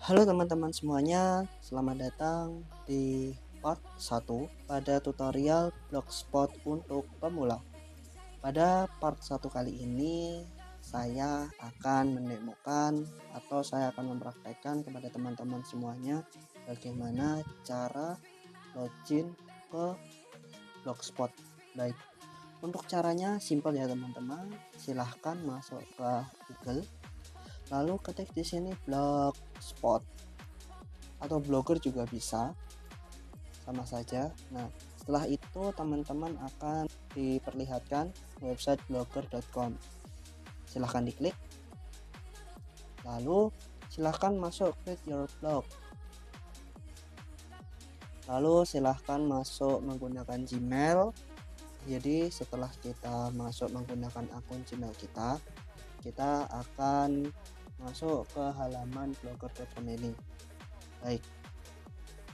Halo teman-teman semuanya, selamat datang di part 1 pada tutorial Blogspot untuk pemula. Pada part 1 kali ini, saya akan menemukan atau saya akan mempraktekkan kepada teman-teman semuanya bagaimana cara login ke Blogspot. Baik, untuk caranya simpel ya teman-teman. Silahkan masuk ke Google, lalu ketik di sini Blogspot atau blogger juga bisa, sama saja. Nah, setelah itu teman-teman akan diperlihatkan website blogger.com. Silahkan diklik, lalu silahkan masuk create your blog, lalu silahkan masuk menggunakan Gmail. Jadi setelah kita masuk menggunakan akun Gmail kita akan masuk ke halaman blogger.com ini. Baik,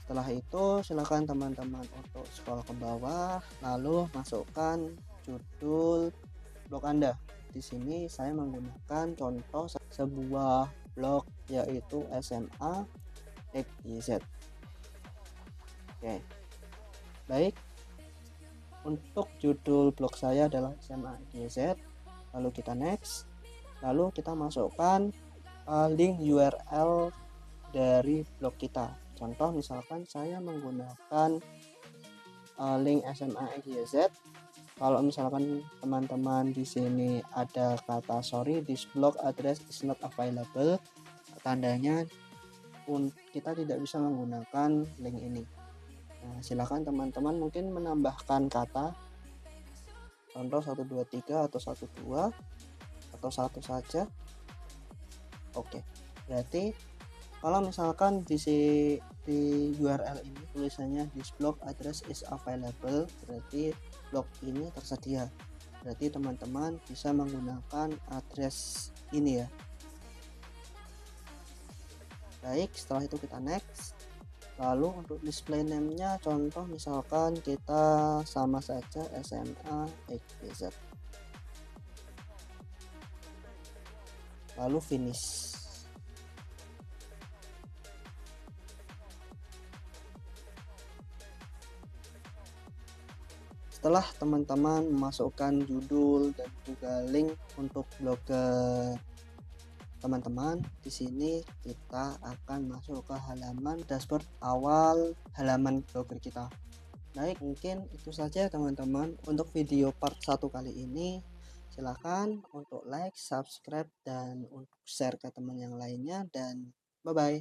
setelah itu silakan teman-teman untuk scroll ke bawah, lalu masukkan judul blog Anda. Di sini saya menggunakan contoh sebuah blog yaitu SMA XYZ. Oke. Baik. Untuk judul blog saya adalah SMA XYZ. Lalu kita next. Lalu kita masukkan link URL dari blog kita. Contoh misalkan saya menggunakan link SMA XYZ. Kalau misalkan teman-teman di sini ada kata sorry, this blog address is not available, tandanya kita tidak bisa menggunakan link ini. Nah, silakan teman-teman mungkin menambahkan kata, contoh 123 atau 12 atau satu saja. Oke, berarti kalau misalkan di URL ini tulisannya this blog address is available, berarti blog ini tersedia. Berarti teman-teman bisa menggunakan address ini ya. Baik, setelah itu kita next. Lalu untuk display name-nya contoh misalkan kita sama saja SMA XYZ. Lalu finish. Setelah teman-teman memasukkan judul dan juga link untuk blogger teman-teman, di sini kita akan masuk ke halaman dashboard awal halaman blogger kita. Baik, mungkin itu saja teman-teman untuk video part 1 kali ini. Silahkan untuk like, subscribe, dan untuk share ke teman yang lainnya, dan bye-bye.